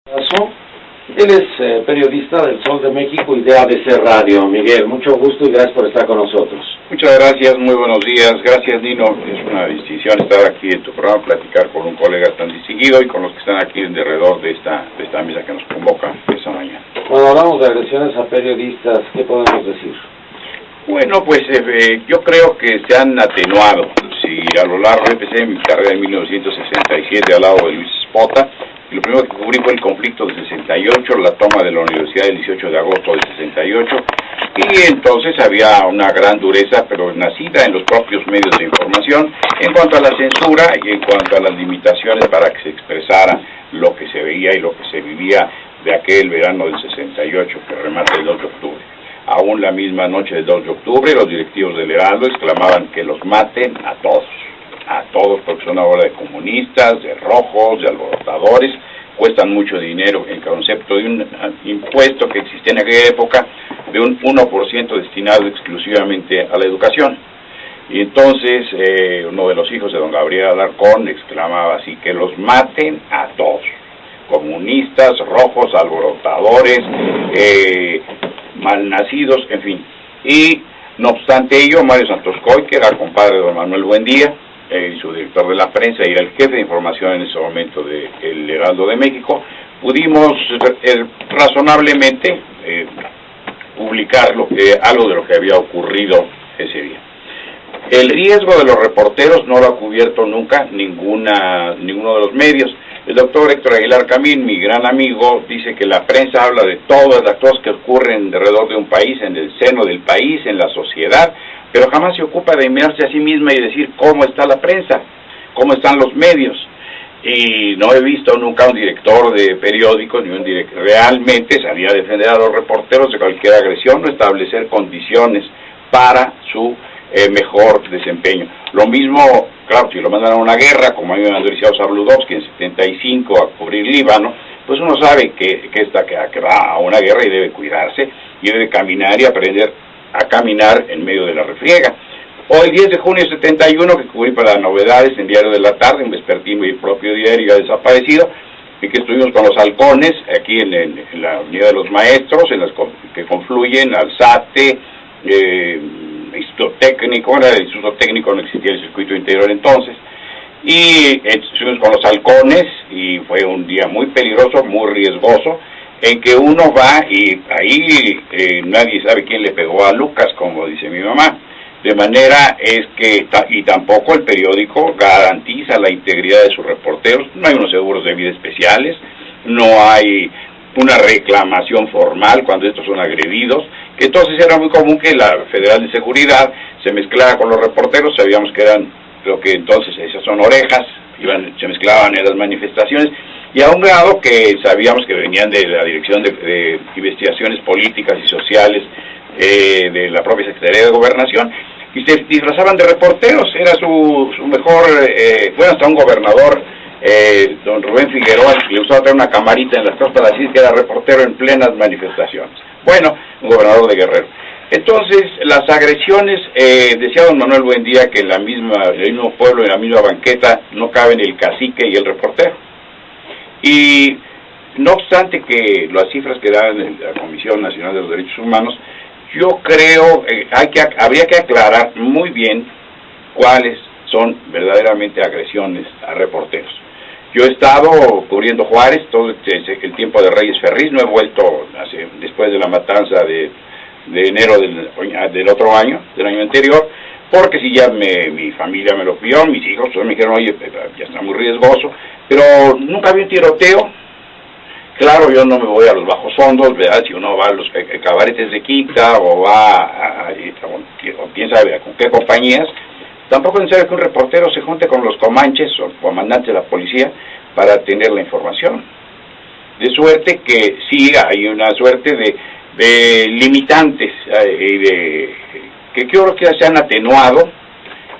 Él es periodista del Sol de México y de ABC Radio. Miguel, mucho gusto y gracias por estar con nosotros. Muchas gracias, muy buenos días. Gracias, Nino. Es una distinción estar aquí en tu programa, platicar con un colega tan distinguido y con los que están aquí alrededor de esta mesa que nos convoca esta mañana. Cuando hablamos de agresiones a periodistas, ¿qué podemos decir? Bueno, pues yo creo que se han atenuado. Si a lo largo empecé mi carrera en 1967 al lado de Luis Espota, lo primero que cubrí fue el conflicto de 68, la toma de la universidad el 18 de agosto de 68, y entonces había una gran dureza, pero nacida en los propios medios de información, en cuanto a la censura y en cuanto a las limitaciones para que se expresara lo que se veía y lo que se vivía de aquel verano del 68 que remata el 2 de octubre. Aún la misma noche del 2 de octubre, los directivos del Heraldo exclamaban que los maten a todos, porque son ahora de comunistas, de rojos, de alborotadores, cuestan mucho dinero. El concepto de un impuesto que existía en aquella época, de un 1% destinado exclusivamente a la educación. Y entonces uno de los hijos de don Gabriel Alarcón exclamaba así, que los maten a todos, comunistas, rojos, alborotadores, malnacidos, en fin. Y no obstante ello, Mario Santos Coy, que era compadre de don Manuel Buendía, y su director de la prensa y era el jefe de información en ese momento del Heraldo de México, pudimos razonablemente publicar algo de lo que había ocurrido ese día. El riesgo de los reporteros no lo ha cubierto nunca ninguno de los medios. El doctor Héctor Aguilar Camín, mi gran amigo, dice que la prensa habla de todas las cosas que ocurren alrededor de un país, en el seno del país, en la sociedad, pero jamás se ocupa de mirarse a sí misma y decir cómo está la prensa, cómo están los medios. Y no he visto nunca un director de periódico, ni un director realmente salir a defender a los reporteros de cualquier agresión o establecer condiciones para su mejor desempeño. Lo mismo, claro, si lo mandan a una guerra, como a mí me mandó Eliseo Zabludovsky en 75 a cubrir Líbano, pues uno sabe que va a una guerra y debe cuidarse, y debe caminar y aprender a caminar en medio de la refriega. Hoy, 10 de junio de 71, que cubrí para Novedades en Diario de la Tarde, un vespertino y el propio diario ha desaparecido, y que estuvimos con los halcones, aquí en la Unidad de los Maestros, en las que confluyen Alzate, Instituto Técnico, era el Instituto Técnico, no existía el circuito interior entonces, y estuvimos con los halcones, y fue un día muy peligroso, muy riesgoso, en que uno va y ahí nadie sabe quién le pegó a Lucas, como dice mi mamá, de manera es que, y tampoco el periódico garantiza la integridad de sus reporteros, no hay unos seguros de vida especiales, no hay una reclamación formal cuando estos son agredidos, que entonces era muy común que la Federal de Seguridad se mezclara con los reporteros, sabíamos que eran lo que entonces esas son orejas, se mezclaban en las manifestaciones, y a un grado que sabíamos que venían de la Dirección de Investigaciones Políticas y Sociales de la propia Secretaría de Gobernación, y se disfrazaban de reporteros. Era su mejor, bueno, hasta un gobernador, don Rubén Figueroa, le gustaba traer una camarita en las cosas para decir que era reportero en plenas manifestaciones. Bueno, un gobernador de Guerrero. Entonces, las agresiones, decía don Manuel Buendía que en el mismo pueblo, en la misma banqueta, no caben el cacique y el reportero. Y no obstante que las cifras que da la Comisión Nacional de los Derechos Humanos, yo creo habría que aclarar muy bien cuáles son verdaderamente agresiones a reporteros. Yo he estado cubriendo Juárez todo el tiempo de Reyes Ferriz, no he vuelto después de la matanza de enero del otro año, del año anterior, porque si ya mi familia me lo pidió, mis hijos me dijeron, oye, ya está muy riesgoso, pero nunca había un tiroteo. Claro, yo no me voy a los bajos fondos, ¿verdad? Si uno va a los cabaretes de Quinta o va o quién sabe con qué compañías, tampoco es necesario que un reportero se junte con los comanches o comandantes de la policía para tener la información. De suerte que sí hay una suerte de limitantes que creo que se han atenuado,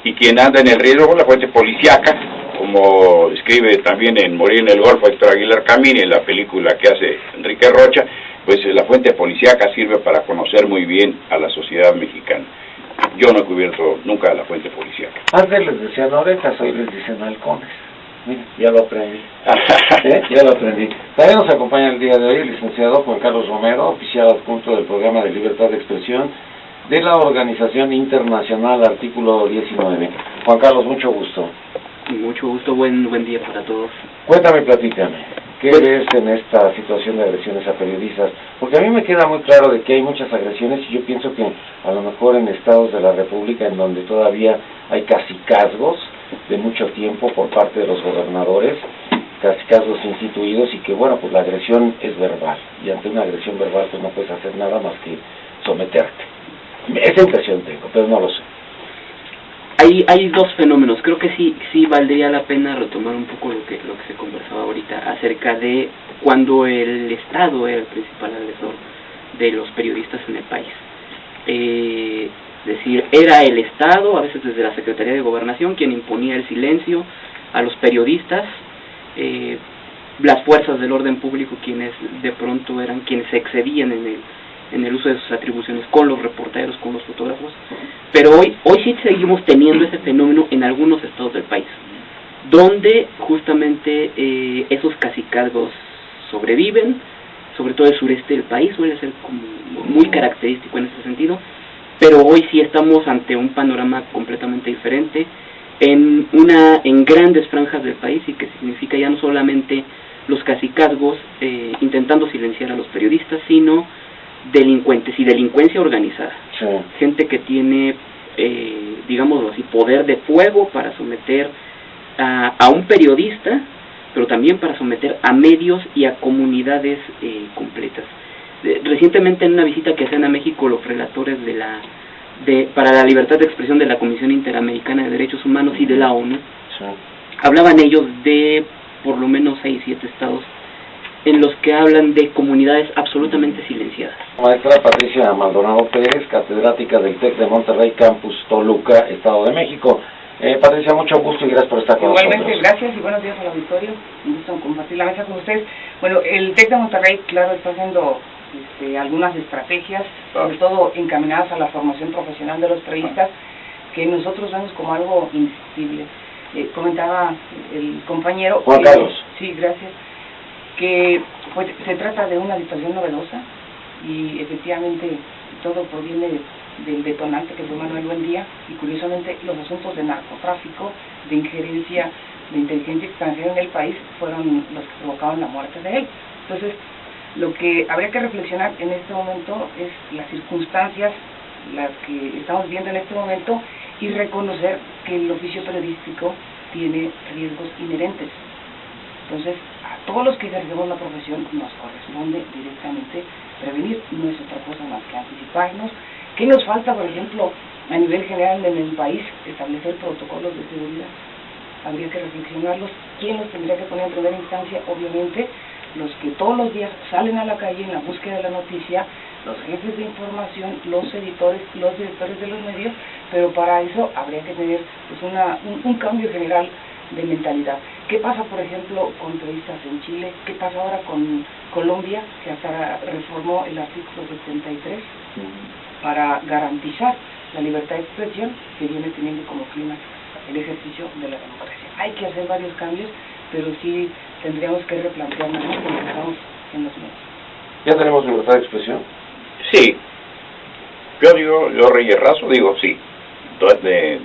y quien anda en el riesgo la fuente policíaca, como escribe también en Morir en el Golfo Héctor Aguilar Camín, en la película que hace Enrique Rocha, pues la fuente policíaca sirve para conocer muy bien a la sociedad mexicana. Yo no he cubierto nunca a la fuente policíaca. Antes les decían orejas, hoy les dicen halcones. mira, ya lo aprendí. Ya lo aprendí. También nos acompaña el día de hoy el licenciado Juan Carlos Romero, oficial adjunto del Programa de Libertad de Expresión de la Organización Internacional Artículo 19. Juan Carlos, mucho gusto. Mucho gusto, buen día para todos. Cuéntame, platícame, ¿qué ves en esta situación de agresiones a periodistas? Porque a mí me queda muy claro de que hay muchas agresiones y yo pienso que a lo mejor en estados de la República en donde todavía hay cacicazgos de mucho tiempo por parte de los gobernadores, cacicazgos instituidos y que bueno, pues la agresión es verbal y ante una agresión verbal pues no puedes hacer nada más que someterte. Esa impresión tengo, pero no lo sé. Hay dos fenómenos. Creo que sí valdría la pena retomar un poco lo que se conversaba ahorita acerca de cuando el Estado era el principal agresor de los periodistas en el país. Es decir, era el Estado, a veces desde la Secretaría de Gobernación, quien imponía el silencio a los periodistas, las fuerzas del orden público quienes de pronto eran quienes se excedían en el uso de sus atribuciones con los reporteros, con los fotógrafos, pero hoy sí seguimos teniendo ese fenómeno en algunos estados del país, donde justamente esos cacicazgos sobreviven, sobre todo el sureste del país, suele ser como muy característico en ese sentido, pero hoy sí estamos ante un panorama completamente diferente, en grandes franjas del país, y que significa ya no solamente los cacicazgos intentando silenciar a los periodistas, sino delincuentes y delincuencia organizada. Sí. Gente que tiene, digámoslo así, poder de fuego para someter a un periodista, pero también para someter a medios y a comunidades completas. Recientemente, en una visita que hacen a México los relatores para la libertad de expresión de la Comisión Interamericana de Derechos Humanos y de la ONU, Sí. hablaban ellos de por lo menos 6-7 estados en los que hablan de comunidades absolutamente silenciadas. Maestra Patricia Maldonado Pérez, catedrática del TEC de Monterrey, Campus Toluca, Estado de México. Patricia, mucho gusto y gracias por estar con nosotros. Igualmente, gracias y buenos días al auditorio. Me gusta compartir la mesa con ustedes. Bueno, el TEC de Monterrey, claro, está haciendo algunas estrategias, sobre todo encaminadas a la formación profesional de los periodistas, que nosotros vemos como algo indiscutible. Comentaba el compañero... Juan Carlos. Sí, gracias. Que pues se trata de una situación novedosa y efectivamente todo proviene del detonante que fue Manuel Buendía, y curiosamente los asuntos de narcotráfico, de injerencia de inteligencia extranjera en el país fueron los que provocaron la muerte de él. Entonces, lo que habría que reflexionar en este momento es las circunstancias, las que estamos viendo en este momento, y reconocer que el oficio periodístico tiene riesgos inherentes. Entonces, a todos los que ejercemos la profesión nos corresponde directamente prevenir, no es otra cosa más que anticiparnos. ¿Qué nos falta, por ejemplo, a nivel general en el país? Establecer protocolos de seguridad. Habría que reflexionarlos. ¿Quién los tendría que poner en primera instancia? Obviamente, los que todos los días salen a la calle en la búsqueda de la noticia, los jefes de información, los editores, los directores de los medios, pero para eso habría que tener pues, un cambio general de mentalidad. ¿Qué pasa, por ejemplo, con periodistas en Chile? ¿Qué pasa ahora con Colombia, que hasta reformó el artículo 73 para garantizar la libertad de expresión, que viene teniendo como clima el ejercicio de la democracia? Hay que hacer varios cambios, pero sí tendríamos que replantearnos lo que estamos en los medios. ¿Ya tenemos libertad de expresión? Sí. Yo Reyes Razo digo sí.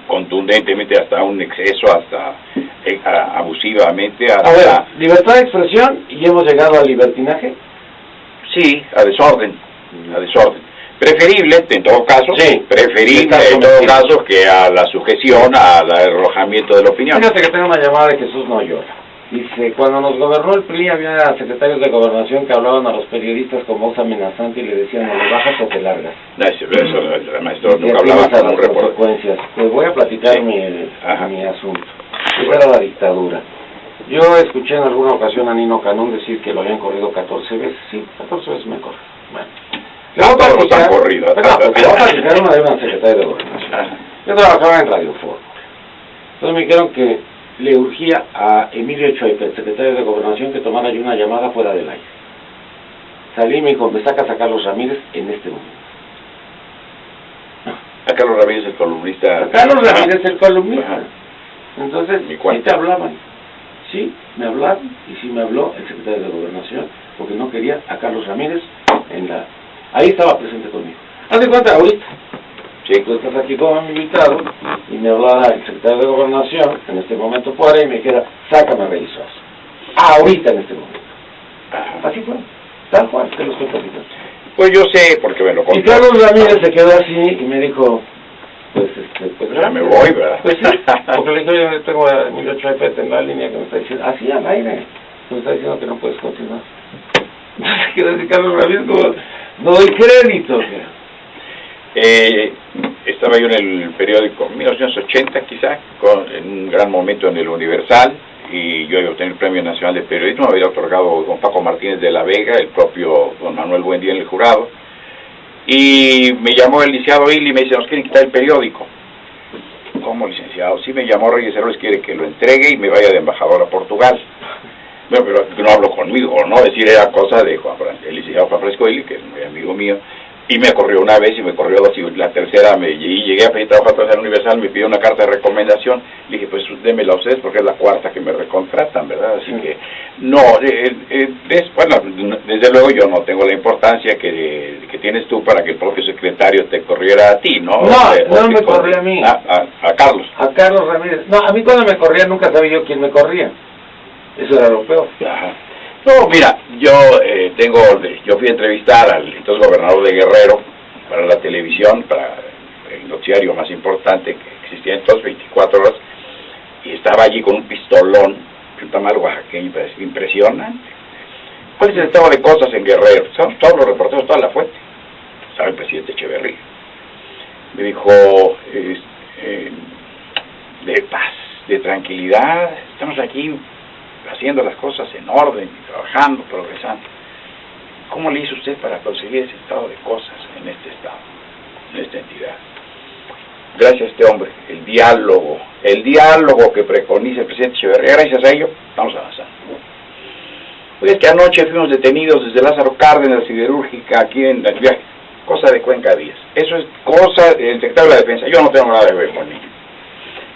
Contundentemente, hasta un exceso, hasta abusivamente, hasta... A ver, libertad de expresión y hemos llegado al libertinaje. Sí, a desorden. Preferible, en todo caso, sí, preferible en todo caso que a la sujeción, al arrojamiento de la opinión. Fíjate que tengo una llamada de Jesús Noyola. Dice, cuando nos gobernó el PRI había secretarios de gobernación que hablaban a los periodistas con voz amenazante y le decían, o le bajas o te largas. Eso maestro nunca hablaba con un reportero. Consecuencias. Pues voy a platicar mi asunto. Esa era la dictadura. Yo escuché en alguna ocasión a Nino Canún decir que lo habían corrido 14 veces. Sí, 14 veces me corrió. Bueno. Le voy a platicar una de una secretaria de gobernación. Yo trabajaba en Radio Foro. Entonces me dijeron que le urgía a Emilio Echoipe, el secretario de Gobernación, que tomara yo una llamada fuera del aire. Salí y me dijo, me sacas a Carlos Ramírez en este momento. A Carlos Ramírez, el columnista. A Carlos Ramírez, el columnista. Entonces, sí te hablaban. sí me hablaron y sí me habló el secretario de Gobernación, porque no quería a Carlos Ramírez en la... Ahí estaba presente conmigo. Haz de cuenta, ahorita, sí, tú estás aquí como mi invitado, y me hablara el secretario de Gobernación, en este momento fuera, y me dijera, sácame a revisor. Ahorita, en este momento. Así fue, tal cual, te lo estoy platicando. Pues yo sé, porque me lo contó. Y Carlos Ramírez se quedó así y me dijo, pues ya me voy, ¿verdad? Pues sí, porque le dije, yo tengo a Emilio Chaipete en la línea que me está diciendo, así al aire, me está diciendo que no puedes continuar. Se quedó así Carlos Ramírez como, no doy crédito. Estaba yo en el periódico 1980 quizá, en un gran momento en el Universal, y yo iba a obtener el Premio Nacional de Periodismo, me había otorgado don Paco Martínez de la Vega, el propio don Manuel Buendía en el jurado, y me llamó el licenciado Ili y me dice, nos quieren quitar el periódico. ¿Cómo, licenciado? Sí, me llamó Reyes Heroles, quiere que lo entregue y me vaya de embajador a Portugal. Bueno, pero no habló conmigo, ¿no? Es decir, era cosa de el licenciado Juan Francisco Ili, que es muy amigo mío, y me corrió una vez y me corrió dos, y la tercera y llegué a pedir trabajo a la Universal, me pidió una carta de recomendación, le dije, pues démela a ustedes porque es la cuarta que me recontratan, ¿verdad? Así que, no, bueno, desde luego yo no tengo la importancia que tienes tú para que el propio secretario te corriera a ti, ¿no? No me corría a mí. A Carlos. A Carlos Ramírez. No, a mí cuando me corría nunca sabía yo quién me corría. Eso era lo peor. Ajá. No, mira, yo fui a entrevistar al entonces gobernador de Guerrero para la televisión, para el noticiario más importante que existía entonces, 24 horas, y estaba allí con un pistolón, un tamal oaxaqueño impresionante. ¿Cuál es el estado de cosas en Guerrero? Son todos los reporteros, toda la fuente. Estaba el presidente Echeverría. Me dijo, de paz, de tranquilidad, estamos aquí haciendo las cosas en orden, trabajando, progresando. ¿Cómo le hizo usted para conseguir ese estado de cosas en este estado, en esta entidad? Gracias a este hombre, el diálogo que preconiza el presidente Echeverría, gracias a ello, estamos avanzando. Pues es que anoche fuimos detenidos desde Lázaro Cárdenas, siderúrgica, aquí en el viaje, cosa de Cuenca Díaz. Eso es cosa del secretario de la Defensa, yo no tengo nada que ver con ello.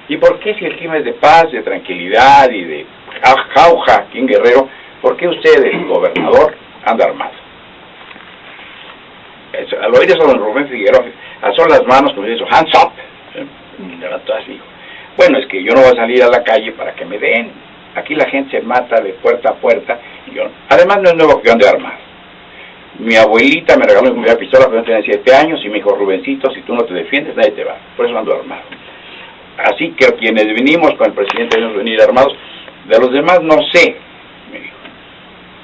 ¿Y por qué si el clima es de paz, de tranquilidad y de jauja aquí en Guerrero, por qué usted, el gobernador, anda armado? Al oír eso, don Rubén Figueroa alzó las manos, como dice eso, hands up, levantó así, dijo, bueno, es que yo no voy a salir a la calle para que me den, aquí la gente se mata de puerta a puerta, y yo, además no es nuevo que yo ande armado. Mi abuelita me regaló mi primera pistola cuando tenía 7 años, y me dijo, Rubencito, si tú no te defiendes, nadie te va, por eso ando armado. Así que quienes venimos con el presidente debemos venir armados, de los demás no sé, me dijo,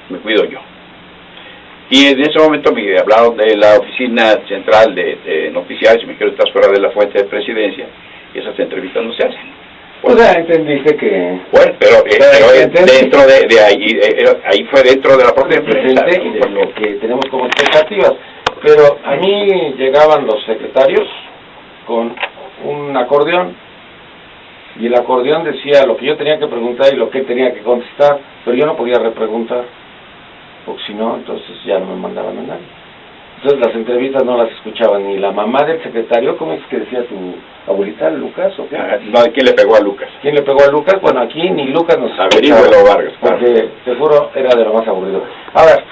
me cuido yo. Y en ese momento me hablaron de la oficina central de noticiarios y me dijeron, estás fuera de la fuente de presidencia y esas entrevistas no se hacen. Pues ya entendiste que... Bueno, pero dentro de ahí, ahí fue dentro de la propia prensa, y de lo que tenemos como expectativas. Pero a mí llegaban los secretarios con un acordeón y el acordeón decía lo que yo tenía que preguntar y lo que él tenía que contestar, pero yo no podía repreguntar, porque si no, entonces ya no me mandaban a nadie. Entonces las entrevistas no las escuchaba ni la mamá del secretario, ¿cómo es que decía tu abuelita, Lucas o qué? No, ¿quién le pegó a Lucas? ¿Quién le pegó a Lucas? Bueno, aquí ni Lucas nos Averígüelo, Vargas, porque te juro, era de lo más aburrido. Ahora,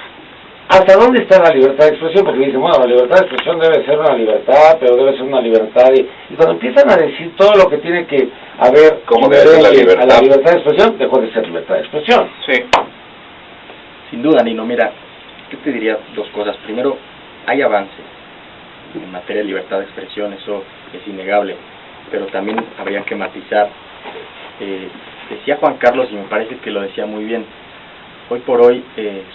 ¿hasta dónde está la libertad de expresión? Porque dicen, bueno, la libertad de expresión debe ser una libertad, pero debe ser una libertad. Y cuando empiezan a decir todo lo que tiene que haber como debe ser la libertad. A la libertad de expresión, dejó de ser libertad de expresión. Sí. Sin duda, Nino, mira, yo te diría dos cosas. Primero, hay avance en materia de libertad de expresión, eso es innegable, pero también habría que matizar. Decía Juan Carlos, y me parece que lo decía muy bien, hoy por hoy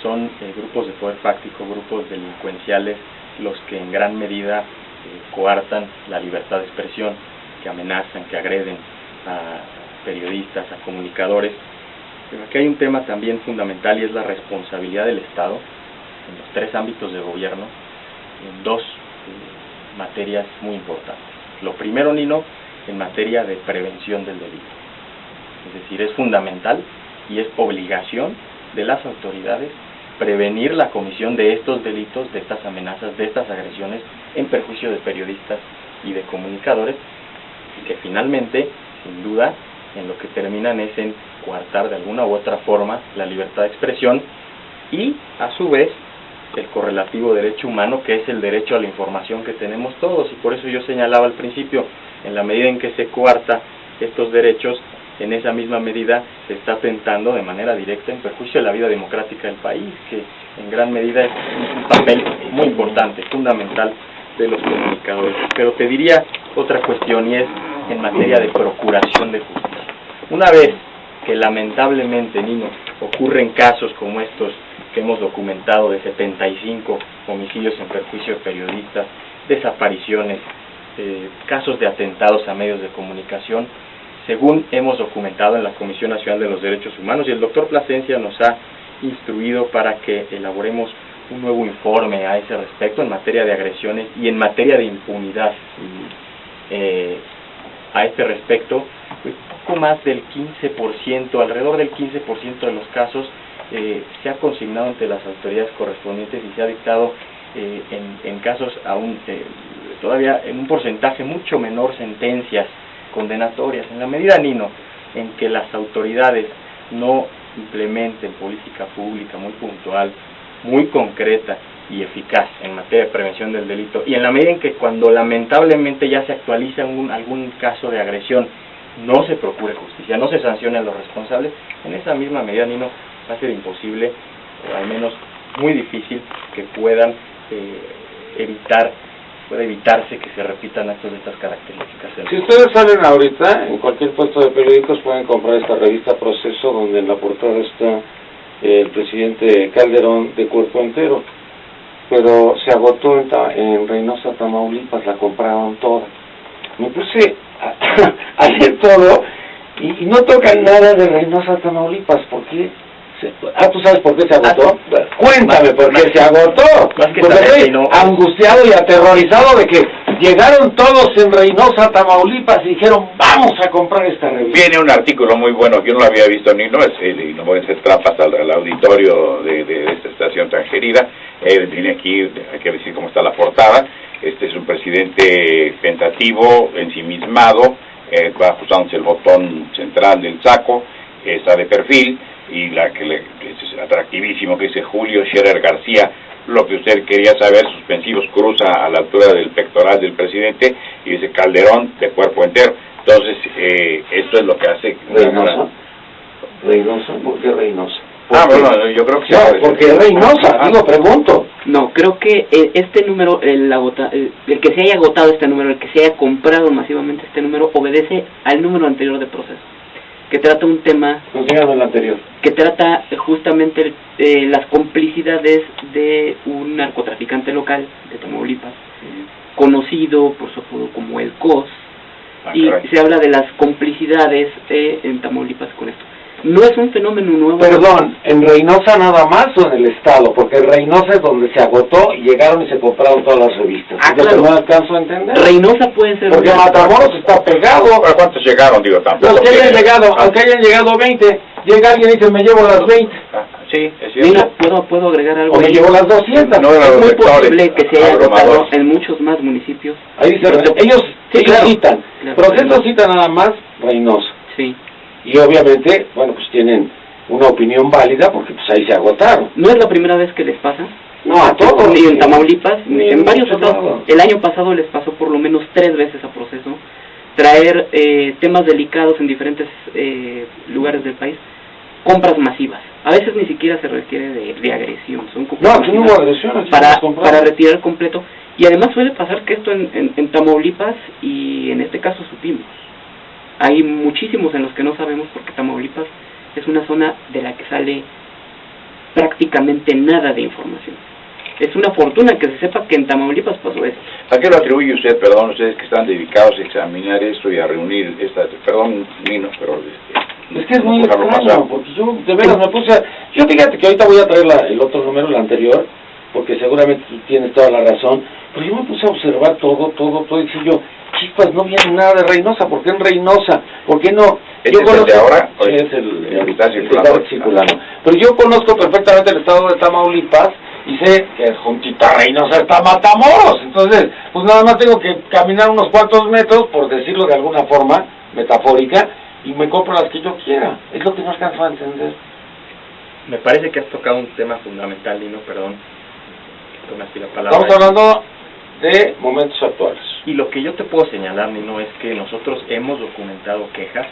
son grupos de poder fáctico, grupos delincuenciales, los que en gran medida coartan la libertad de expresión, que amenazan, que agreden a periodistas, a comunicadores. Pero aquí hay un tema también fundamental y es la responsabilidad del Estado en los 3 ámbitos de gobierno, en 2 materias muy importantes. Lo primero, Nino, en materia de prevención del delito. Es decir, es fundamental y es obligación de las autoridades prevenir la comisión de estos delitos, de estas amenazas, de estas agresiones en perjuicio de periodistas y de comunicadores, y que finalmente, sin duda, en lo que terminan es en coartar de alguna u otra forma la libertad de expresión y, a su vez, el correlativo derecho humano, que es el derecho a la información que tenemos todos. Y por eso yo señalaba al principio, en la medida en que se coarta estos derechos, en esa misma medida se está atentando de manera directa en perjuicio de la vida democrática del país, que en gran medida es un papel muy importante, fundamental de los comunicadores. Pero te diría otra cuestión, y es en materia de procuración de justicia. Una vez que lamentablemente, Nino, ocurren casos como estos que hemos documentado de 75 homicidios en perjuicio de periodistas, desapariciones, casos de atentados a medios de comunicación, según hemos documentado en la Comisión Nacional de los Derechos Humanos, y el doctor Plasencia nos ha instruido para que elaboremos un nuevo informe a ese respecto en materia de agresiones y en materia de impunidad. A este respecto, pues, poco más del 15%, alrededor del 15% de los casos se ha consignado ante las autoridades correspondientes y se ha dictado en casos aún todavía en un porcentaje mucho menor sentencias condenatorias. En la medida, Nino, en que las autoridades no implementen política pública muy puntual, muy concreta y eficaz en materia de prevención del delito, y en la medida en que cuando lamentablemente ya se actualiza algún caso de agresión, no se procure justicia, no se sancione a los responsables, en esa misma medida, Nino, va a ser imposible, o al menos muy difícil, que pueda evitarse que se repitan actos de estas características. Si ustedes salen ahorita, en cualquier puesto de periódicos pueden comprar esta revista Proceso, donde en la portada está el presidente Calderón de cuerpo entero, pero se agotó en Reynosa, Tamaulipas, la compraron toda. Me puse a leer todo y no tocan nada de Reynosa, Tamaulipas. ¿Por qué? ¿Tú sabes por qué se agotó? Cuéntame por qué se agotó. Porque estoy angustiado y aterrorizado de que llegaron todos en Reynosa, Tamaulipas y dijeron, vamos a comprar esta revista. Viene un artículo muy bueno, yo no lo había visto ni no, y no voy a hacer trampas al auditorio de esta estación tan querida. Viene aquí, hay que decir cómo está la portada. Este es un presidente pentativo, ensimismado, va ajustándose el botón central del saco, está de perfil, y la que es atractivísimo, que dice Julio Scherer García, lo que usted quería saber, suspensivos, cruza a la altura del pectoral del presidente, y dice Calderón de cuerpo entero. Entonces, esto es lo que hace... Reynosa, ¿por qué Reynosa? Bueno, yo creo que... No, porque Reynosa, digo, pregunto. No, creo que este número, el que se haya agotado este número, el que se haya comprado masivamente este número, obedece al número anterior de Proceso, que trata un tema... el anterior. Que trata justamente las complicidades de un narcotraficante local de Tamaulipas, conocido por su apodo como el COS, y se habla de las complicidades en Tamaulipas con esto. No es un fenómeno nuevo. Perdón, ¿en Reynosa nada más o en el estado? Porque Reynosa es donde se agotó y llegaron y se compraron todas las revistas. Claro. No alcanzo a entender. Reynosa puede ser... Porque Matamoros está pegado. ¿A cuántos llegaron? Digo, tampoco. Los que hayan llegado, aunque hayan llegado 20, llega alguien y dice, me llevo las 20. Sí, es cierto. Mira, ¿puedo agregar algo? O me llevo las 200. No, es muy posible que se haya agotado en muchos más municipios. Ahí dice, ellos citan. Proceso cita nada más Reynosa. Sí. Y obviamente, bueno, pues tienen una opinión válida porque pues ahí se agotaron. ¿No es la primera vez que les pasa? No, a todos. Ni en Tamaulipas, ni en varios estados. Lado. El año pasado les pasó por lo menos 3 veces a Proceso traer temas delicados en diferentes lugares del país, compras masivas. A veces ni siquiera se requiere de agresión, son compras no hubo agresión, para retirar completo. Y además suele pasar que esto en Tamaulipas, y en este caso supimos, hay muchísimos en los que no sabemos, porque Tamaulipas es una zona de la que sale prácticamente nada de información. Es una fortuna que se sepa que en Tamaulipas pasó eso. ¿A qué lo atribuye usted, perdón, ustedes que están dedicados a examinar esto y a reunir perdón, Nino, pero... Es que es muy extraño, porque yo de veras me puse yo fíjate que ahorita voy a traer el otro número, el anterior, porque seguramente tú tienes toda la razón, pero yo me puse a observar todo, y dije yo, chispas, no viene nada de Reynosa. ¿Por qué en Reynosa? ¿Por qué no? Yo conozco, de ahora? Sí, es el que está circulando. Pero yo conozco perfectamente el estado de Tamaulipas y sé que juntita a Reynosa está Matamoros. Entonces, pues nada más tengo que caminar unos cuantos metros, por decirlo de alguna forma metafórica, y me compro las que yo quiera. Es lo que no alcanzo a entender. Me parece que has tocado un tema fundamental, Nino, perdón, que tome así la palabra. Estamos hablando de momentos actuales. Y lo que yo te puedo señalar, Nino, es que nosotros hemos documentado quejas,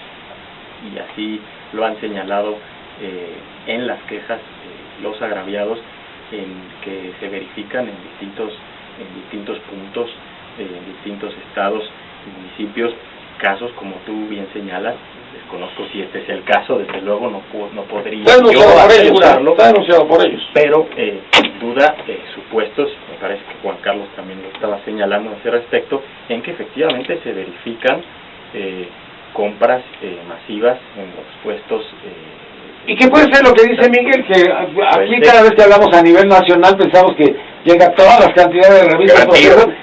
y así lo han señalado en las quejas los agraviados, en que se verifican en distintos puntos, en distintos estados y municipios, casos como tú bien señalas. Desconozco si este es el caso, desde luego no podría yo asegurarlo, está denunciado por ellos. Pero sin duda supuestos, me parece que Juan Carlos también lo estaba señalando a ese respecto, en que efectivamente se verifican compras masivas en los puestos. Y que puede ser lo que dice Miguel, que aquí cada vez que hablamos a nivel nacional pensamos que llega todas las cantidades de revistas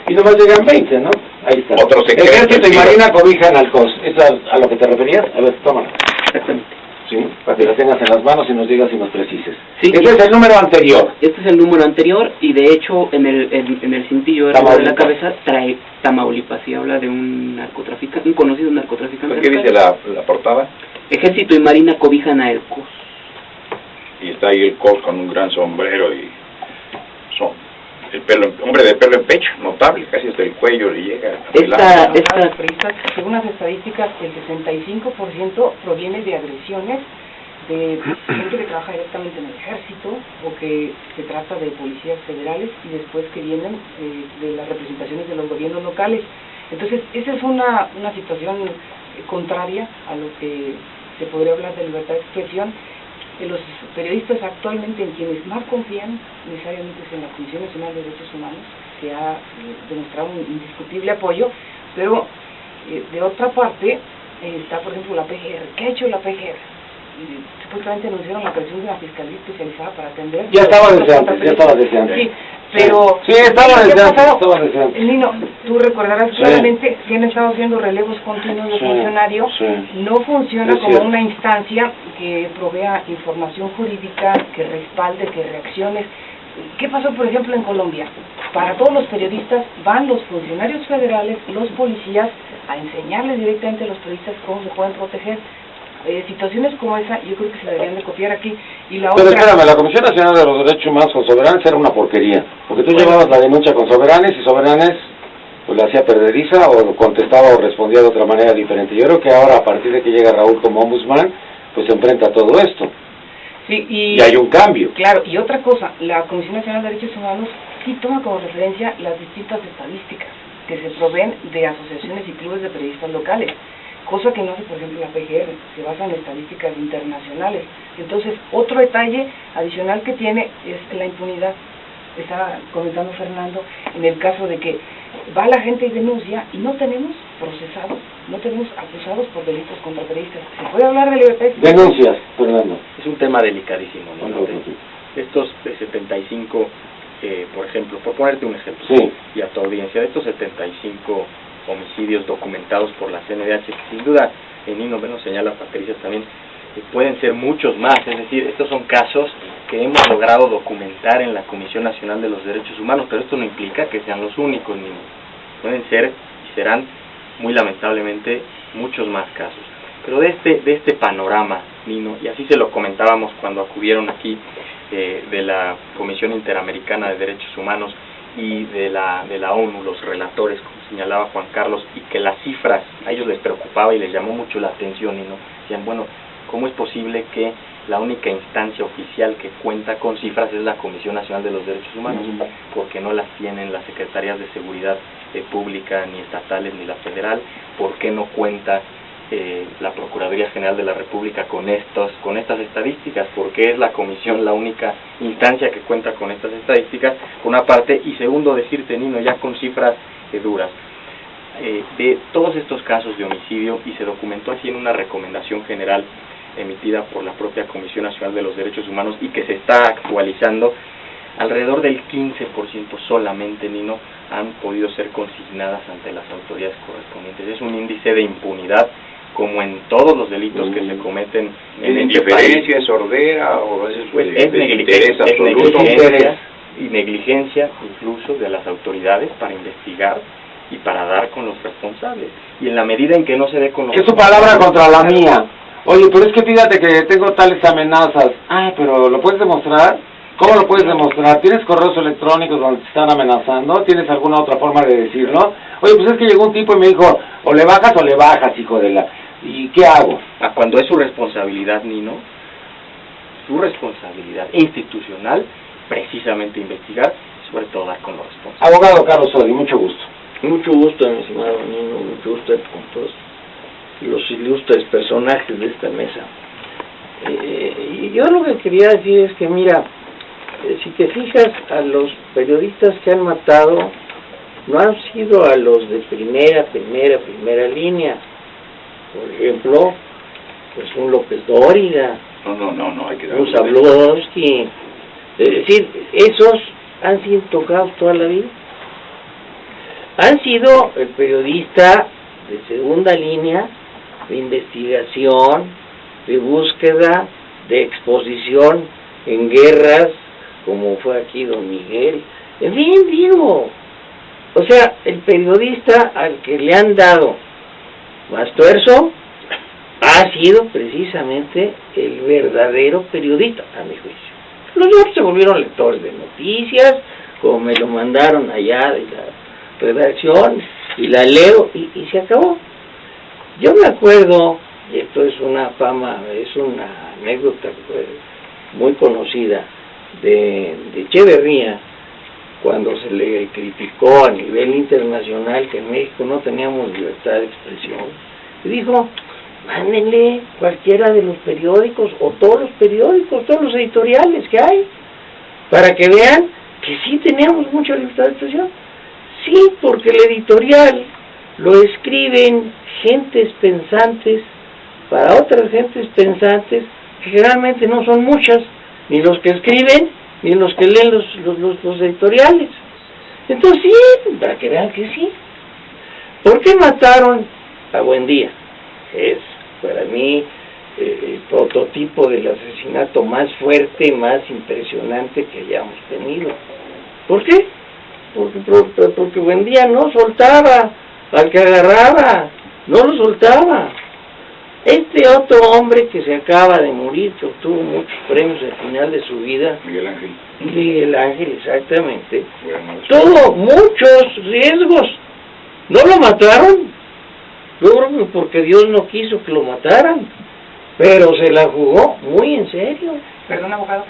y nomás llegan 20, ¿no? Ahí está. Ejército y Marina cobijan al COS. ¿Es a lo que te referías? A ver, tómala. Exactamente. Sí, para que la tengas en las manos y nos digas y nos precises. Sí. Este es el número anterior. Este es el número anterior y de hecho en el cintillo de la cabeza trae Tamaulipas y habla de un narcotraficante, un conocido narcotraficante. ¿Qué dice la portada? Ejército y Marina cobijan a el COS. Y está ahí el COS con un gran sombrero y hombre de pelo en pecho, notable, casi hasta el cuello le llega. Según las estadísticas, el 65% proviene de agresiones de gente que trabaja directamente en el ejército o que se trata de policías federales y después que vienen de las representaciones de los gobiernos locales. Entonces, esa es una situación contraria a lo que se podría hablar de libertad de expresión. Los periodistas actualmente en quienes más confían necesariamente es en la Comisión Nacional de Derechos Humanos, que ha demostrado un indiscutible apoyo, pero de otra parte está, por ejemplo, la PGR. ¿Qué ha hecho la PGR? Supuestamente anunciaron la creación de una fiscalía especializada para atender... Ya estaba desde antes. Sí, pero... Sí, estaba desde antes. Nino, tú recordarás claramente que han estado haciendo relevos continuos de funcionarios. No funciona como una instancia que provea información jurídica, que respalde, que reaccione. ¿Qué pasó, por ejemplo, en Colombia? Para todos los periodistas van los funcionarios federales, los policías, a enseñarles directamente a los periodistas cómo se pueden proteger. Situaciones como esa yo creo que se deberían de copiar aquí. Y la Pero otra... espérame, la Comisión Nacional de los Derechos Humanos con Soberanes era una porquería, porque tú llevabas la denuncia con Soberanes y Soberanes pues la hacía perderiza o contestaba o respondía de otra manera diferente. Yo creo que ahora, a partir de que llega Raúl como ombudsman, pues se enfrenta a todo esto. Sí, y hay un cambio. Claro, y otra cosa, la Comisión Nacional de Derechos Humanos sí toma como referencia las distintas estadísticas que se proveen de asociaciones y clubes de periodistas locales, cosa que no hace, por ejemplo, la PGR, se basa en estadísticas internacionales. Entonces, otro detalle adicional que tiene es la impunidad. Estaba comentando Fernando, en el caso de que va la gente y denuncia y no tenemos procesados, no tenemos acusados por delitos contra periodistas. ¿Se puede hablar de libertad? Denuncias, Fernando. Es un tema delicadísimo, ¿no? Estos de 75, por ejemplo, por ponerte un ejemplo, y a tu audiencia, de estos 75 homicidios documentados por la CNDH, que sin duda, Nino menos señala, Patricia también, pueden ser muchos más, es decir, estos son casos que hemos logrado documentar en la Comisión Nacional de los Derechos Humanos, pero esto no implica que sean los únicos, Nino. Pueden ser y serán, muy lamentablemente, muchos más casos. Pero de este panorama, Nino, y así se lo comentábamos cuando acudieron aquí de la Comisión Interamericana de Derechos Humanos y de la ONU, los relatores, como señalaba Juan Carlos, y que las cifras a ellos les preocupaba y les llamó mucho la atención, Nino. Decían, bueno, ¿cómo es posible que la única instancia oficial que cuenta con cifras es la Comisión Nacional de los Derechos Humanos? Porque no las tienen las Secretarías de Seguridad Pública, ni estatales, ni la federal. ¿Por qué no cuenta la Procuraduría General de la República con estas estadísticas? ¿Por qué es la Comisión la única instancia que cuenta con estas estadísticas? Por una parte, y segundo, decirte, Nino, ya con cifras duras, de todos estos casos de homicidio, y se documentó así en una recomendación general emitida por la propia Comisión Nacional de los Derechos Humanos y que se está actualizando, alrededor del 15% solamente, Nino, han podido ser consignadas ante las autoridades correspondientes. Es un índice de impunidad, como en todos los delitos que se cometen en este país. ¿Es indiferencia, es sordera o es negligencia y negligencia incluso de las autoridades para investigar y para dar con los responsables. Y en la medida en que no se dé con los Es su palabra contra la mía. Oye, pero es que fíjate que tengo tales amenazas. Ah, pero ¿lo puedes demostrar? ¿Cómo lo puedes demostrar? ¿Tienes correos electrónicos donde te están amenazando? ¿Tienes alguna otra forma de decirlo? Oye, pues es que llegó un tipo y me dijo, o le bajas, hijo de la... ¿Y qué hago? Cuando es su responsabilidad, Nino, su responsabilidad institucional, precisamente investigar, sobre todo dar con los responsables. Abogado Carlos Odi, mucho gusto. Mucho gusto, mi estimado Nino, mucho gusto con todos los ilustres personajes de esta mesa. Y yo lo que quería decir es que, mira, si te fijas, a los periodistas que han matado no han sido a los de primera línea. Por ejemplo, pues un López Dóriga, No, hay que dar un Zabludovsky. Es decir, esos han sido tocados toda la vida. Han sido el periodista de segunda línea, de investigación, de búsqueda, de exposición en guerras, como fue aquí don Miguel. En fin, digo, o sea, el periodista al que le han dado más tuerzo ha sido precisamente el verdadero periodista, a mi juicio. Los otros se volvieron lectores de noticias, como me lo mandaron allá de la redacción, y la leo, y se acabó. Yo me acuerdo, y esto es una anécdota muy conocida, de Echeverría, cuando se le criticó a nivel internacional que en México no teníamos libertad de expresión, y dijo, mándenle cualquiera de los periódicos, o todos los periódicos, todos los editoriales que hay, para que vean que sí tenemos mucha libertad de expresión. Sí, porque el editorial lo escriben gentes pensantes para otras gentes pensantes, que generalmente no son muchas, ni los que escriben, ni los que leen los editoriales. Entonces sí, para que vean que sí. ¿Por qué mataron a Buendía? Es para mí el prototipo del asesinato más fuerte, más impresionante que hayamos tenido. ¿Por qué? Porque Buendía no soltaba al que agarraba, no lo soltaba. Este otro hombre que se acaba de morir, que obtuvo muchos premios al final de su vida, Miguel Ángel, exactamente, tuvo muchos riesgos. ¿No lo mataron? Yo creo que porque Dios no quiso que lo mataran, pero se la jugó muy en serio. Perdón, abogado.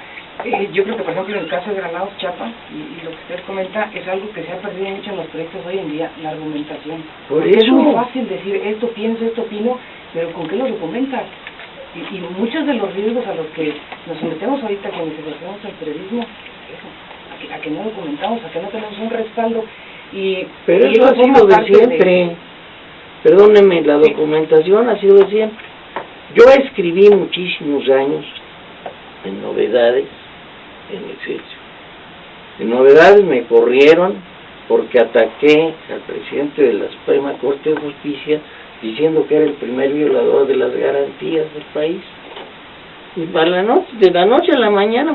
Yo creo que, por ejemplo, en el caso de Granados Chapa, y lo que usted comenta, es algo que se ha perdido mucho en los proyectos hoy en día, la argumentación. Por eso es muy fácil decir, esto pienso, esto opino, pero ¿con qué lo documentas? Y muchos de los riesgos a los que nos sometemos ahorita cuando ejercemos el periodismo, eso, a que no documentamos, a que no tenemos un respaldo. Pero eso ha sido de siempre. Perdóneme, la documentación ha sido de siempre. Yo escribí muchísimos años en Novedades, en Excelsior. En Novedades me corrieron porque ataqué al presidente de la Suprema Corte de Justicia diciendo que era el primer violador de las garantías del país. Y de la noche a la mañana,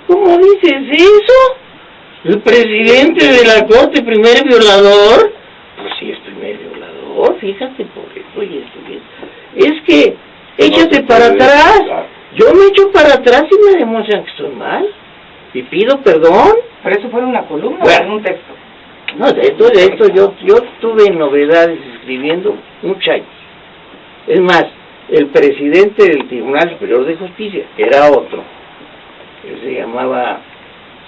¿cómo dices eso? ¿El presidente de la Corte, primer violador? Pues sí, es primer violador, fíjate por eso y esto y eso. Es que, échate para atrás. Yo me echo para atrás y me demuestran que estoy mal. Y pido perdón. ¿Pero eso fue en una columna o en un texto? No, de esto yo estuve en Novedades escribiendo muchos años. Es más, el presidente del Tribunal Superior de Justicia, que era otro, que se llamaba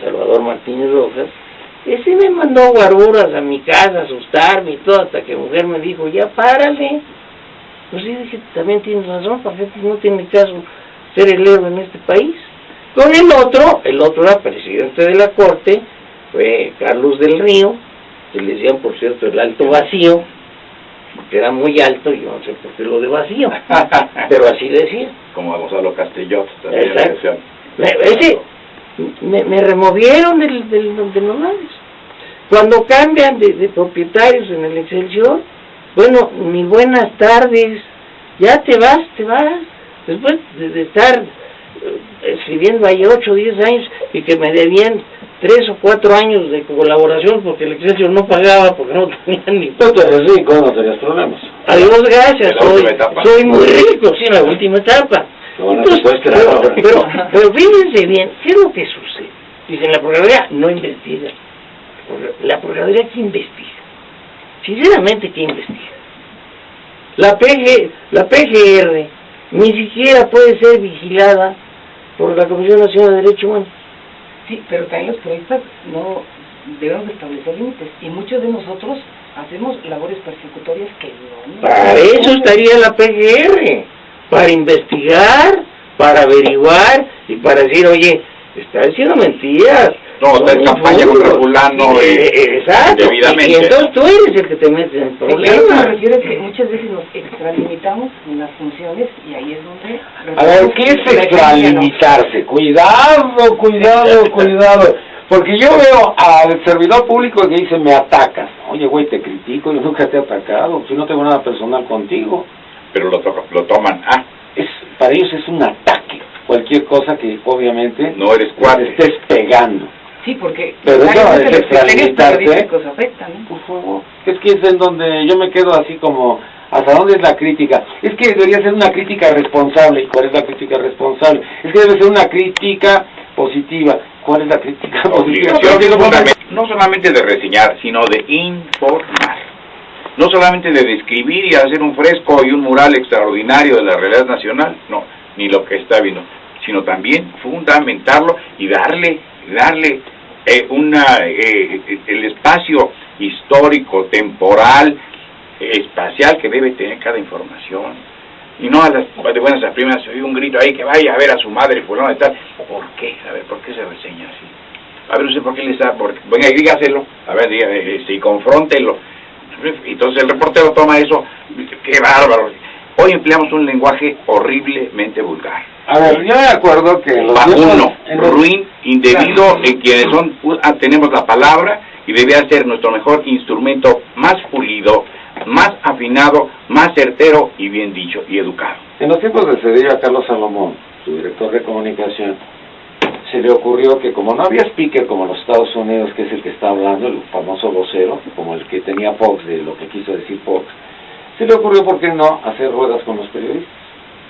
Salvador Martínez Rojas, ese me mandó guaruras a mi casa, a asustarme y todo, hasta que mujer me dijo, ya párale. Pues sí, dije, también tienes razón, porque no tiene caso ser el héroe en este país. Con el otro era presidente de la Corte, fue Carlos del Río, que le decían, por cierto, el alto vacío, porque era muy alto, y yo no sé por qué lo de vacío, pero así decía. Como a Gonzalo Castellot también le decían. Me removieron de Novedades. Cuando cambian de propietarios en el Excelsior, bueno, ni buenas tardes, ya te vas. Después de estar escribiendo ahí 8 o 10 años y que me debían 3 o 4 años de colaboración porque el Excelsior no pagaba, porque no tenía ni... Entonces sí, no tenías problemas. Adiós, gracias, En la última etapa. soy muy rico, sí, en la última etapa. Entonces, pero fíjense bien, ¿qué es lo que sucede? Dicen, la Procuraduría no investiga. La Procuraduría que investiga. Sinceramente, ¿qué investiga? La PGR ni siquiera puede ser vigilada por la Comisión Nacional de Derechos Humanos. Sí, pero también los periodistas no debemos establecer límites, y muchos de nosotros hacemos labores persecutorias que no... Para eso estaría la PGR, para investigar, para averiguar y para decir, oye, está diciendo mentiras. No, está en campaña contra fulano exacto, debidamente. y entonces tú eres el que te metes en Lo que problemas. me refiero es que muchas veces nos extralimitamos en las funciones, y ahí es donde... A ver, ¿qué es extralimitarse? Cuidado, cuidado, cuidado. Porque yo veo al servidor público que dice, me atacas. Oye, güey, te critico, yo nunca te he atacado, si no tengo nada personal contigo. Pero lo toman, Para ellos es un ataque. Cualquier cosa que obviamente no eres cuate. estés pegando. Sí, porque pero eso varias es veces los criterios extralimitarte. periodísticos afectan, ¿no? Por favor. Es que es en donde yo me quedo así como, ¿hasta dónde es la crítica? Es que debería ser una crítica responsable. ¿Y cuál es la crítica responsable? Es que debe ser una crítica positiva. ¿Cuál es la crítica positiva? No solamente de reseñar, sino de informar. No solamente de describir y hacer un fresco y un mural extraordinario de la realidad nacional, no, ni lo que está viendo, sino también fundamentarlo y darle el espacio histórico, temporal, espacial que debe tener cada información. Y no a las de buenas a primeras se oye un grito ahí que vaya a ver a su madre fulano y tal. ¿Por qué? A ver, ¿por qué se reseña así? A ver, usted por qué le está... venga y dígaselo, a ver, y confróntelo. Entonces el reportero toma eso, qué bárbaro. Hoy empleamos un lenguaje horriblemente vulgar. A ver, yo me acuerdo que... Vacuno, ruin, indebido, en quienes tenemos la palabra y debía ser nuestro mejor instrumento, más pulido, más afinado, más certero y bien dicho y educado. En los tiempos de Cedillo, a Carlos Salomón, su director de comunicación, se le ocurrió que como no había speaker como en los Estados Unidos, que es el que está hablando, el famoso vocero, como el que tenía Fox, de lo que quiso decir Fox, se le ocurrió, ¿por qué no hacer ruedas con los periodistas?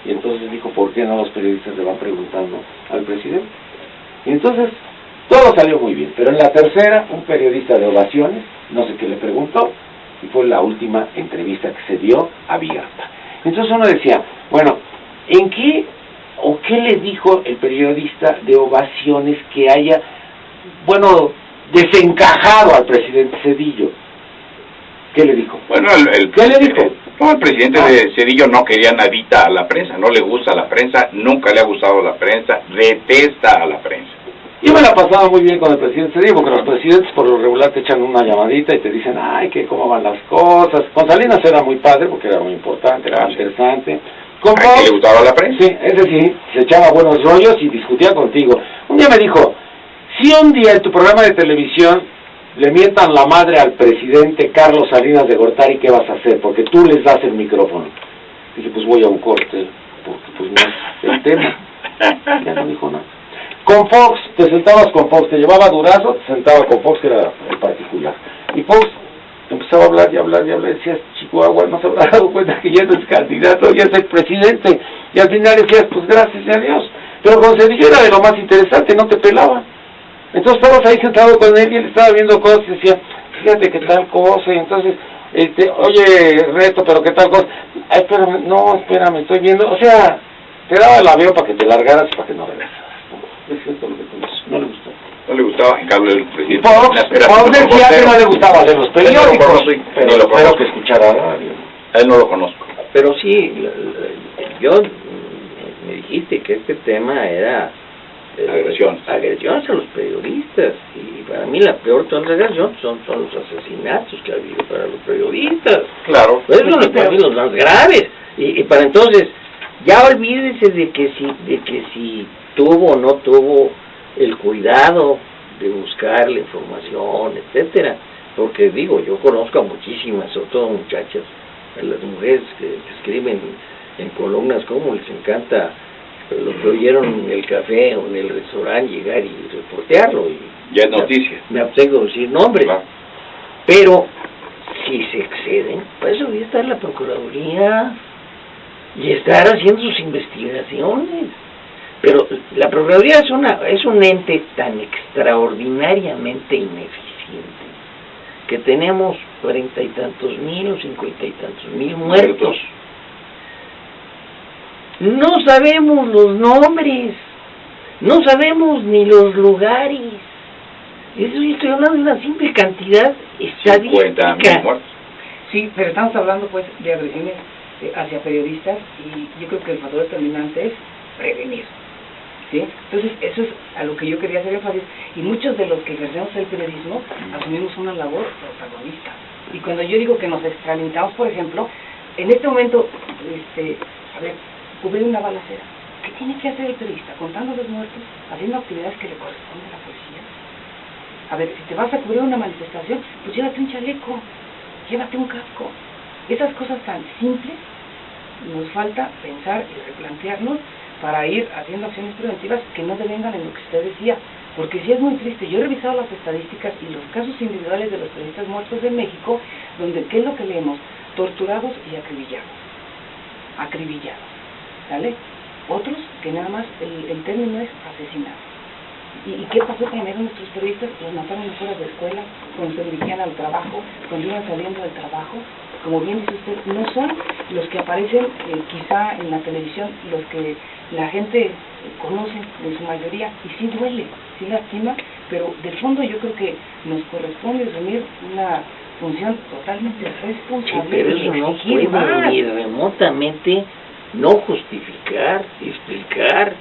Y entonces dijo, ¿por qué no los periodistas le van preguntando al presidente? Y entonces todo salió muy bien, pero en la tercera, un periodista de Ovaciones, no sé qué le preguntó, y fue la última entrevista que se dio abierta. Entonces uno decía, bueno, ¿en qué o qué le dijo el periodista de Ovaciones que haya, bueno, desencajado al presidente Zedillo? ¿Qué le dijo? Bueno, ¿qué le dijo? No, el presidente de Zedillo no quería nadita a la prensa, no le gusta la prensa, nunca le ha gustado la prensa, detesta a la prensa. Yo me la pasaba muy bien con el presidente Zedillo, porque los presidentes por lo regular te echan una llamadita y te dicen, ay, que cómo van las cosas. Con Salinas era muy padre, porque era muy importante, era interesante. ¿A quién le gustaba la prensa? Sí, ese sí, se echaba buenos rollos y discutía contigo. Un día me dijo, si un día en tu programa de televisión le mientan la madre al presidente Carlos Salinas de Gortari, ¿qué vas a hacer? Porque tú les das el micrófono. Dije, pues voy a un corte, porque pues no es el tema. Ya no dijo nada. Con Fox, te sentabas con Fox, te llevaba Durazo, te sentaba con Fox, que era el particular. Y Fox empezaba a hablar y hablar y hablar, decías, Chihuahua, no se habrá dado cuenta que ya no es candidato, ya es el presidente. Y al final decías, pues gracias a Dios. Pero con Zedillo era de lo más interesante, no te pelaba. Entonces estabas ahí sentado con él y él estaba viendo cosas y decía, fíjate qué tal cosa, y entonces, oye, Reto, pero qué tal cosa. Ay, espérame, estoy viendo. O sea, te daba el avión para que te largaras y para que no regresaras. Es cierto lo que tú dices, no le gustó. No le gustaba, en cambio, el presidente... Fox decía que no le gustaba leer los periódicos, pero espero que escuchara radio. A él no lo conozco. Pero sí, me dijiste que este tema era... agresiones a los periodistas, y para mí la peor de todas las agresiones son los asesinatos que ha habido para los periodistas. Claro. Esos son para mí los más graves, y para entonces ya olvídese de que si tuvo o no tuvo el cuidado de buscar la información, etcétera, porque digo, yo conozco a muchísimas, sobre todo muchachas, a las mujeres que escriben en columnas, como les encanta lo que oyeron en el café o en el restaurante llegar y reportearlo, y Ya es noticia. Me abstengo de decir nombres. Claro. Pero si se exceden, pues eso debería estar la Procuraduría y estar haciendo sus investigaciones. Pero la Procuraduría es un ente tan extraordinariamente ineficiente que tenemos 40 y tantos mil o 50 y tantos mil muertos. No sabemos los nombres, no sabemos ni los lugares. Eso estoy hablando de una simple cantidad estadística. 50,000 muertos. Sí, pero estamos hablando pues de agresiones hacia periodistas y yo creo que el factor determinante es prevenir. ¿Sí? Entonces eso es a lo que yo quería hacer énfasis, y muchos de los que ejercemos el periodismo asumimos una labor protagonista, y cuando yo digo que nos extralimitamos, por ejemplo, en este momento, a ver, cubrir una balacera, ¿qué tiene que hacer el periodista? Contando los muertos, haciendo actividades que le corresponden a la policía. A ver, si te vas a cubrir una manifestación, pues llévate un chaleco, llévate un casco. Esas cosas tan simples nos falta pensar y replantearnos para ir haciendo acciones preventivas que no devengan en lo que usted decía, porque sí es muy triste. Yo he revisado las estadísticas y los casos individuales de los periodistas muertos en México, donde ¿qué es lo que leemos? Torturados y acribillados, ¿vale? Otros que nada más el término es asesinados. ¿Y qué pasó primero? Nuestros periodistas los mataron fuera de escuela, cuando se dirigían al trabajo, cuando iban saliendo del trabajo. Como bien dice usted, no son los que aparecen quizá en la televisión, los que la gente conoce en su mayoría, y sí duele, sí lastima, pero de fondo yo creo que nos corresponde asumir una función totalmente responsable. Sí, pero eso no puede ni remotamente no justificar, explicar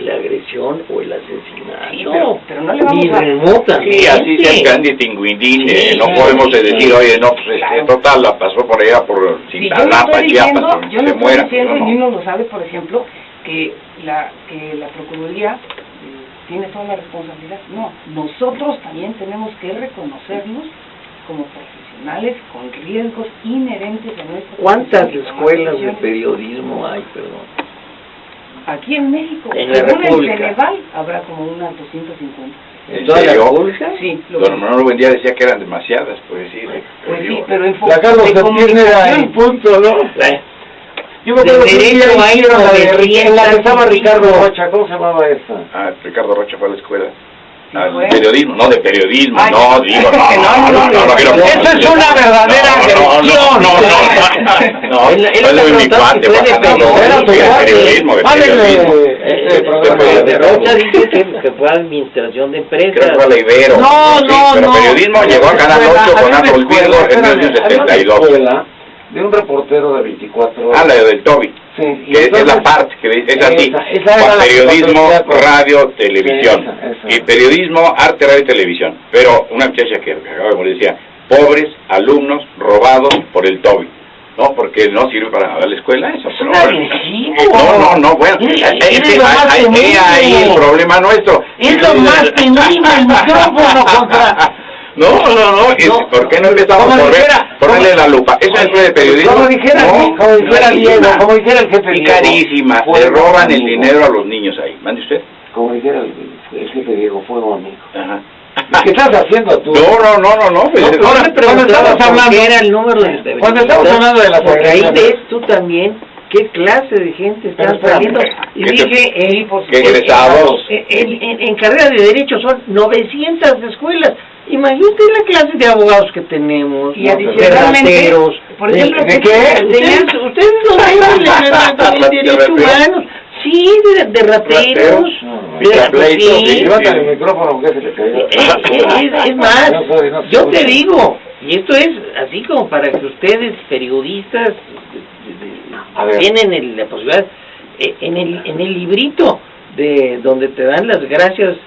la agresión o el asesinato. Sí, pero no le vamos ni remotamente. Sí, así se Candy Tinguindín, no podemos decir, oye, no, pues claro. Total, la pasó por allá, por Cintalapa, Chiapas, yo no se muera. Estoy diciendo, y uno lo sabe, por ejemplo, que la Procuraduría tiene toda la responsabilidad. No, nosotros también tenemos que reconocernos como profesionales con riesgos inherentes a nuestra. ¿Cuántas escuelas de periodismo hay, perdón? Aquí en México, en la según República. el Ceneval, habrá como unas 250. ¿En toda la República? Sí. Don Manuel Buendía decía que eran demasiadas, pues sí. Pues sí, pero en la Carlos Septién era el punto, ¿no? Yo me acuerdo que en la que estaba Ricardo Rocha, ¿cómo se llamaba esa? Ricardo Rocha fue a la escuela. Sí, periodismo, no de periodismo, ay, no, digo, no. Eso es una verdadera agresión. No, es mi cuate, periodismo, de Rocha dice que fue administración de empresas. Creo que fue la Ibero. Pero periodismo llegó a Canal 8 con Arnold Virgo en el año 72. De un reportero de 24 horas. La del Toby. Sí, que entonces, es la parte, que es así, periodismo, radio, televisión, y periodismo, arte, radio y televisión. Pero una muchacha que acaba de morir decía, pobres alumnos robados por el Toby, ¿no? Porque no sirve para la escuela eso. Es un agresivo. No, bueno, ahí el problema nuestro. Es lo más temible el micrófono contra... No, ¿por qué no empezamos por ponerle la lupa? Eso es de periodismo. Como dijera Diego, como dijera el jefe Diego. Y carísima, le roban el dinero a los niños ahí. ¿Mande usted? Como dijera el jefe Diego, fuego amigo. Ajá. ¿Qué estás haciendo tú? No. Cuando estamos hablando era el número de cuando estamos hablando de la porque ahí ves tú también qué clase de gente está saliendo. Y dije, egresados. En carrera de Derecho son 900 escuelas. Imagínate la clase de abogados que tenemos, y adicionalmente, por ejemplo, ¿de qué? Ustedes no ven de derechos humanos, sí, de rateros, llévate el micrófono que se te cayó. Es más, yo te digo, y esto es así como para que ustedes, periodistas, tienen la posibilidad, en el librito de donde te dan las gracias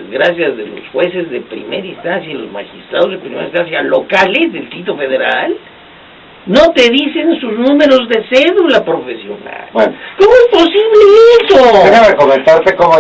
de los jueces de primera instancia y los magistrados de primera instancia locales del Distrito Federal, no te dicen sus números de cédula profesional. Bueno, ¿cómo es posible eso? Déjame comentarte cómo